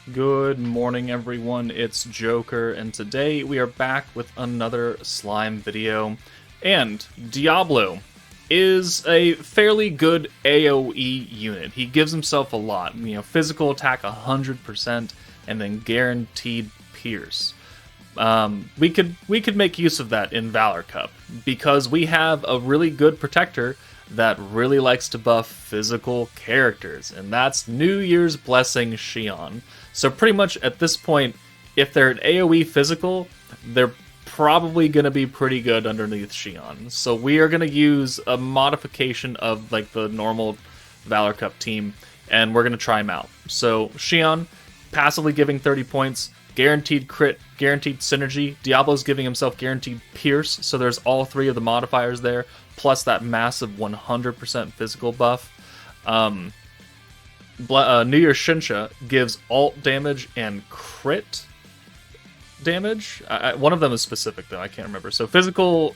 Good morning, everyone. It's Joker, and today we are back with another slime video. And Diablo is a fairly good AOE unit. He gives himself a lot. Physical attack 100%, and then guaranteed pierce. We could make use of that in Valor Cup because we have a really good protector that really likes to buff physical characters, and that's New Year's Blessing Xion. So pretty much at this point, if they're an AoE physical, they're probably going to be pretty good underneath Xion. So we are going to use a modification of like the normal Valor Cup team, and we're going to try him out. So Xion, passively giving 30 points, guaranteed crit, guaranteed synergy. Diablo's giving himself guaranteed pierce, so there's all three of the modifiers there, plus that massive 100% physical buff. New Year's Shinsha gives alt damage and crit damage. One of them is specific, though. I can't remember. So physical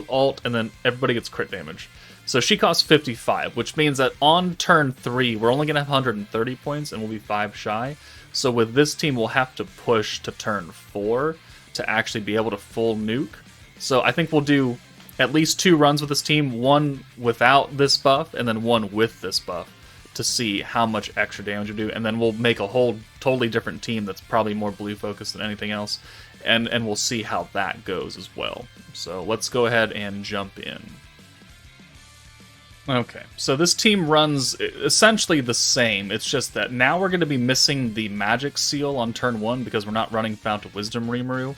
alt, and then everybody gets crit damage. So she costs 55, which means that on turn 3, we're only going to have 130 points, and we'll be 5 shy. So with this team, we'll have to push to turn 4 to actually be able to full nuke. So I think we'll do at least 2 runs with this team, one without this buff, and then one with this buff, to see how much extra damage we do, and then we'll make a whole totally different team that's probably more blue focused than anything else, and we'll see how that goes as well. So let's go ahead and jump in. Okay, so this team runs essentially the same. It's just that now we're going to be missing the magic seal on turn 1 because we're not running Fount of Wisdom Rimuru,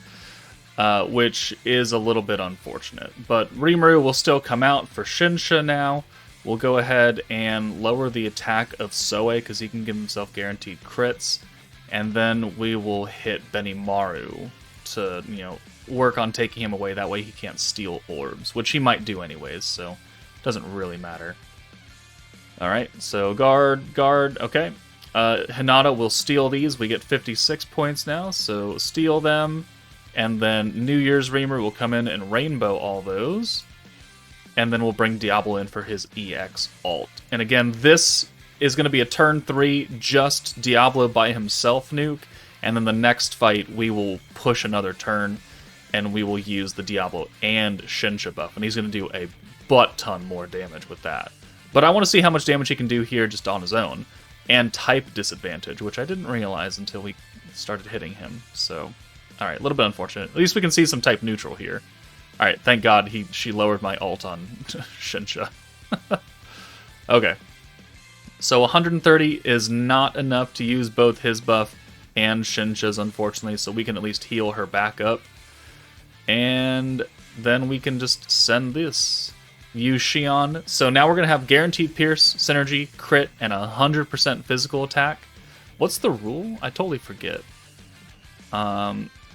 which is a little bit unfortunate. But Rimuru will still come out for Shinsha now. We'll go ahead and lower the attack of Soe because he can give himself guaranteed crits. And then we will hit Benimaru to, work on taking him away. That way he can't steal orbs, which he might do anyways, so it doesn't really matter. Alright, so guard, okay. Hinata will steal these. We get 56 points now, so steal them. And then New Year's Reamer will come in and rainbow all those. And then we'll bring Diablo in for his EX alt. And again, this is going to be a turn 3, just Diablo by himself nuke. And then the next fight, we will push another turn, and we will use the Diablo and Shinsha buff. And he's going to do a butt ton more damage with that. But I want to see how much damage he can do here just on his own. And type disadvantage, which I didn't realize until we started hitting him. So, alright, a little bit unfortunate. At least we can see some type neutral here. Alright, thank God she lowered my ult on Shinsha. Okay. So 130 is not enough to use both his buff and Shinsha's, unfortunately, so we can at least heal her back up. And then we can just send this. Use Xion. So now we're going to have guaranteed pierce, synergy, crit, and 100% physical attack. What's the rule? I totally forget.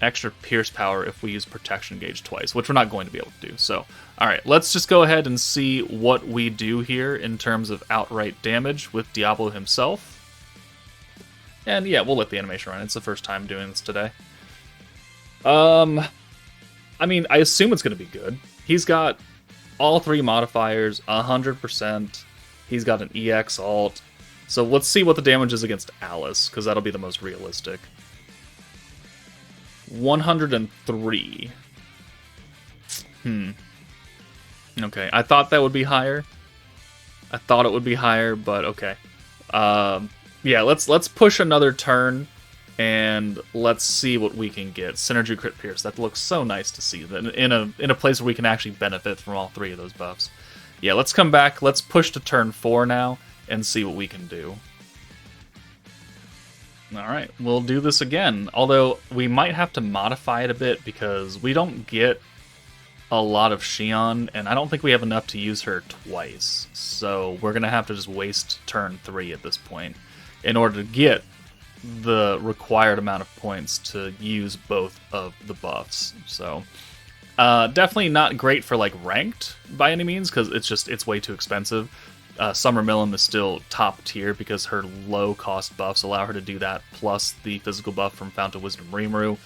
Extra pierce power if we use protection gauge twice, which we're not going to be able to do. So, alright, let's just go ahead and see what we do here in terms of outright damage with Diablo himself. And yeah, we'll let the animation run. It's the first time doing this today. I mean, I assume it's going to be good. He's got all 3 modifiers, 100%. He's got an EX alt. So let's see what the damage is against Alice, because that'll be the most realistic. 103. Okay, I thought that would be higher. I thought it would be higher, but okay. Yeah, let's push another turn, and let's see what we can get. Synergy, crit, pierce. That looks so nice to see that in a place where we can actually benefit from all 3 of those buffs. Yeah, let's come back. Let's push to turn 4 now and see what we can do. Alright, we'll do this again, although we might have to modify it a bit because we don't get a lot of Xion, and I don't think we have enough to use her twice, so we're going to have to just waste turn 3 at this point in order to get the required amount of points to use both of the buffs. So, definitely not great for like ranked by any means, because it's way too expensive. Summer Millum is still top tier because her low cost buffs allow her to do that, plus the physical buff from Fount of Wisdom Rimuru,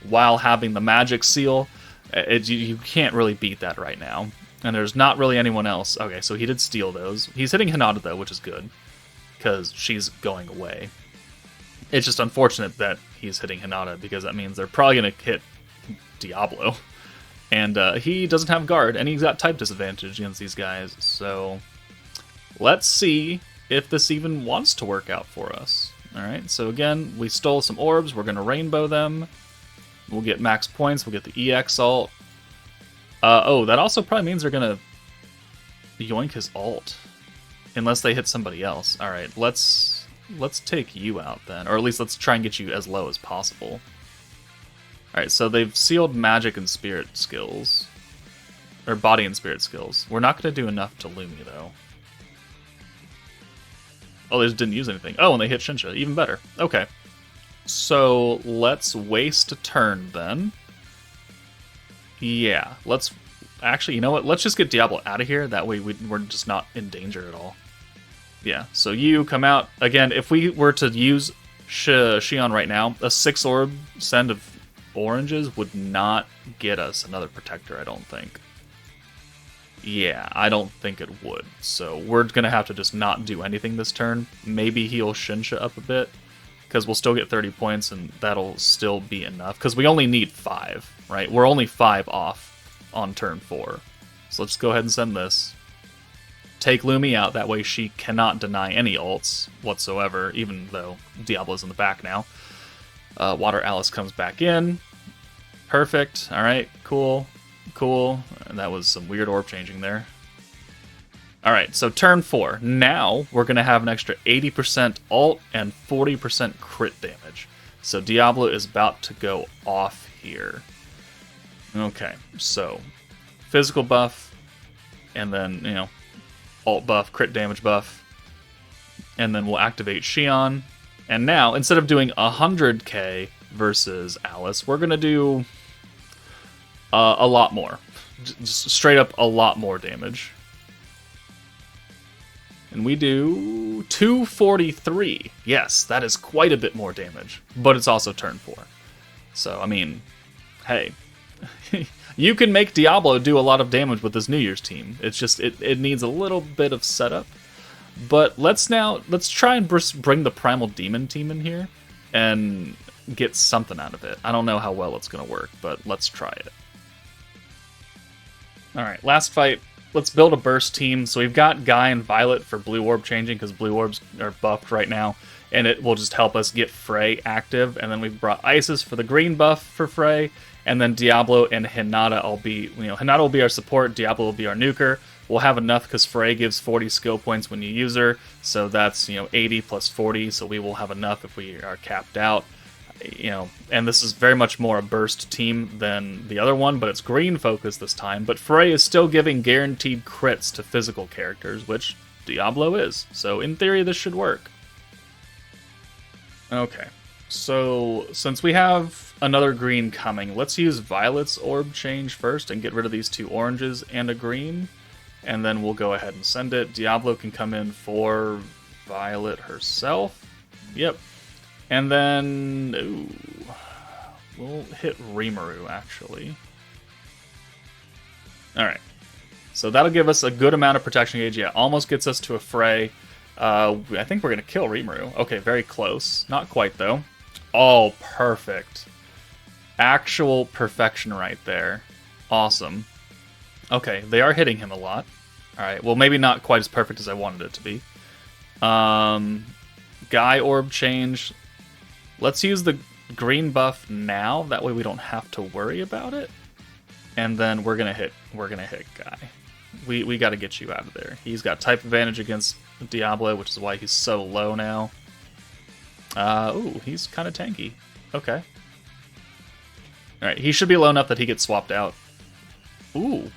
while having the magic seal. You can't really beat that right now. And there's not really anyone else. Okay, so he did steal those. He's hitting Hinata though, which is good, because she's going away. It's just unfortunate that he's hitting Hinata, because that means they're probably going to hit Diablo. And he doesn't have guard, and he's got type disadvantage against these guys, so let's see if this even wants to work out for us. Alright, so again, we stole some orbs, we're going to rainbow them. We'll get max points, we'll get the EX ult. Oh, that also probably means they're going to yoink his ult. Unless they hit somebody else. Alright, let's take you out then. Or at least let's try and get you as low as possible. Alright, so they've sealed magic and spirit skills. Or body and spirit skills. We're not going to do enough to Lumi, though. Oh, they just didn't use anything. Oh, and they hit Shinsha. Even better. Okay. So, let's waste a turn, then. Yeah, let's... Actually, you know what? Let's just get Diablo out of here. That way we're just not in danger at all. Yeah, so you come out. Again, if we were to use Xion right now, a 6-orb send of oranges would not get us another protector, I don't think. Yeah, I don't think it would. So we're going to have to just not do anything this turn. Maybe heal Shinsha up a bit, because we'll still get 30 points, and that'll still be enough. Because we only need 5, right? We're only 5 off on turn 4. So let's go ahead and send this. Take Lumi out, that way she cannot deny any ults whatsoever, even though Diablo's in the back now. Water Alice comes back in. Perfect. Alright, cool. Cool. And that was some weird orb changing there. Alright, so turn 4. Now we're going to have an extra 80% ult and 40% crit damage. So Diablo is about to go off here. Okay, so physical buff, and then, you know, ult buff, crit damage buff, and then we'll activate Xion. And now, instead of doing 100k versus Alice, we're going to do a lot more. Just straight up a lot more damage. And we do 243. Yes, that is quite a bit more damage. But it's also turn 4. So, I mean, hey. You can make Diablo do a lot of damage with this New Year's team. It's just, it needs a little bit of setup. But let's try and bring the Primal Demon team in here and get something out of it. I don't know how well it's going to work, but let's try it. Alright, last fight. Let's build a burst team. So we've got Guy and Violet for blue orb changing, because blue orbs are buffed right now, and it will just help us get Frey active. And then we've brought Isis for the green buff for Frey, and then Diablo and Hinata Hinata will be our support, Diablo will be our nuker. We'll have enough because Frey gives 40 skill points when you use her, so that's 80 plus 40, so we will have enough if we are capped out. And this is very much more a burst team than the other one, but it's green focused this time. But Frey is still giving guaranteed crits to physical characters, which Diablo is. So in theory, this should work. Okay, so since we have another green coming, let's use Violet's orb change first and get rid of these 2 oranges and a green. And then we'll go ahead and send it. Diablo can come in for Violet herself. Yep. And then, we'll hit Rimuru, actually. Alright. So that'll give us a good amount of protection gauge. Yeah, almost gets us to a Frey. I think we're going to kill Rimuru. Okay, very close. Not quite, though. Oh, perfect. Actual perfection right there. Awesome. Okay, they are hitting him a lot. Alright, well, maybe not quite as perfect as I wanted it to be. Guy orb change. Let's use the green buff now. That way we don't have to worry about it. And then we're gonna hit Guy. We got to get you out of there. He's got type advantage against Diablo, which is why he's so low now. Ooh, he's kind of tanky. Okay. All right, he should be low enough that he gets swapped out. Ooh,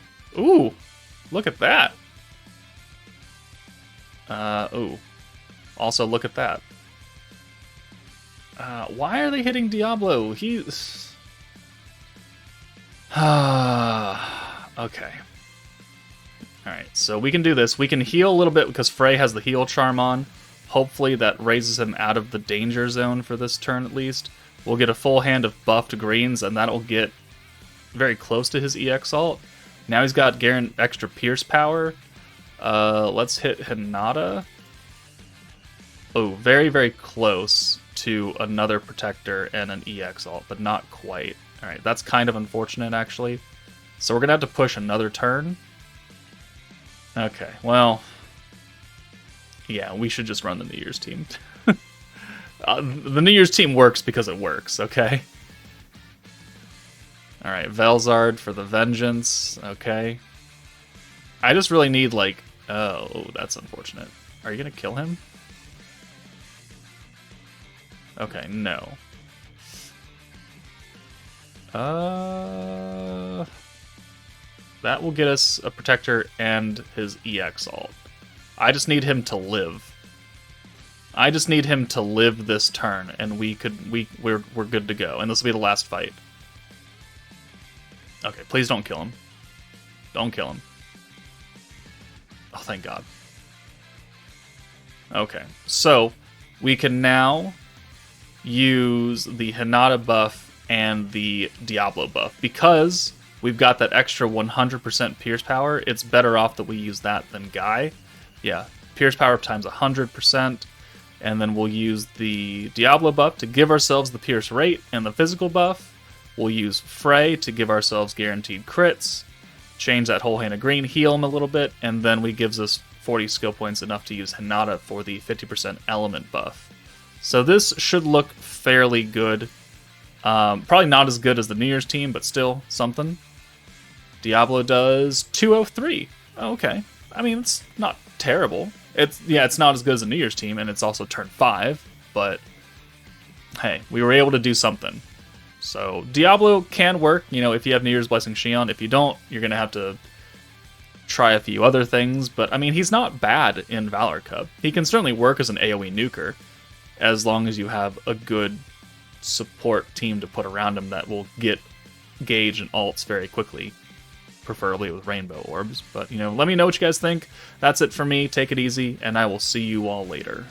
look at that. Ooh. Also, look at that. Why are they hitting Diablo? He's... Okay. Alright, so we can do this. We can heal a little bit because Frey has the heal charm on. Hopefully that raises him out of the danger zone for this turn at least. We'll get a full hand of buffed greens, and that'll get very close to his EX ult. Now he's got extra pierce power. Let's hit Hinata. Oh, very, very close to another Protector and an EX ult, but not quite. Alright, that's kind of unfortunate, actually. So we're going to have to push another turn. Okay, well... yeah, we should just run the New Year's team. The New Year's team works because it works, okay? Alright, Velzard for the Vengeance, okay. I just really need, like... oh, that's unfortunate. Are you going to kill him? Okay, no. That will get us a Protector and his EX ult. I just need him to live. I just need him to live this turn, and we're good to go. And this will be the last fight. Okay, please don't kill him. Don't kill him. Oh, thank God. Okay, so we can now use the Hinata buff and the Diablo buff. Because we've got that extra 100% Pierce Power, it's better off that we use that than Guy. Yeah, Pierce Power times 100%, and then we'll use the Diablo buff to give ourselves the Pierce rate and the physical buff. We'll use Frey to give ourselves guaranteed crits, change that whole hand of green, heal him a little bit, and then we gives us 40 skill points, enough to use Hinata for the 50% element buff. So this should look fairly good. Probably not as good as the New Year's team, but still something. Diablo does 203. Okay. I mean, it's not terrible. It's not as good as the New Year's team, and it's also turn 5, but hey, we were able to do something. So Diablo can work, if you have New Year's Blessing Xion. If you don't, you're going to have to try a few other things, but I mean, he's not bad in Valor Cup. He can certainly work as an AoE nuker, as long as you have a good support team to put around him that will get Gauge and ults very quickly, preferably with Rainbow Orbs. But, let me know what you guys think. That's it for me. Take it easy, and I will see you all later.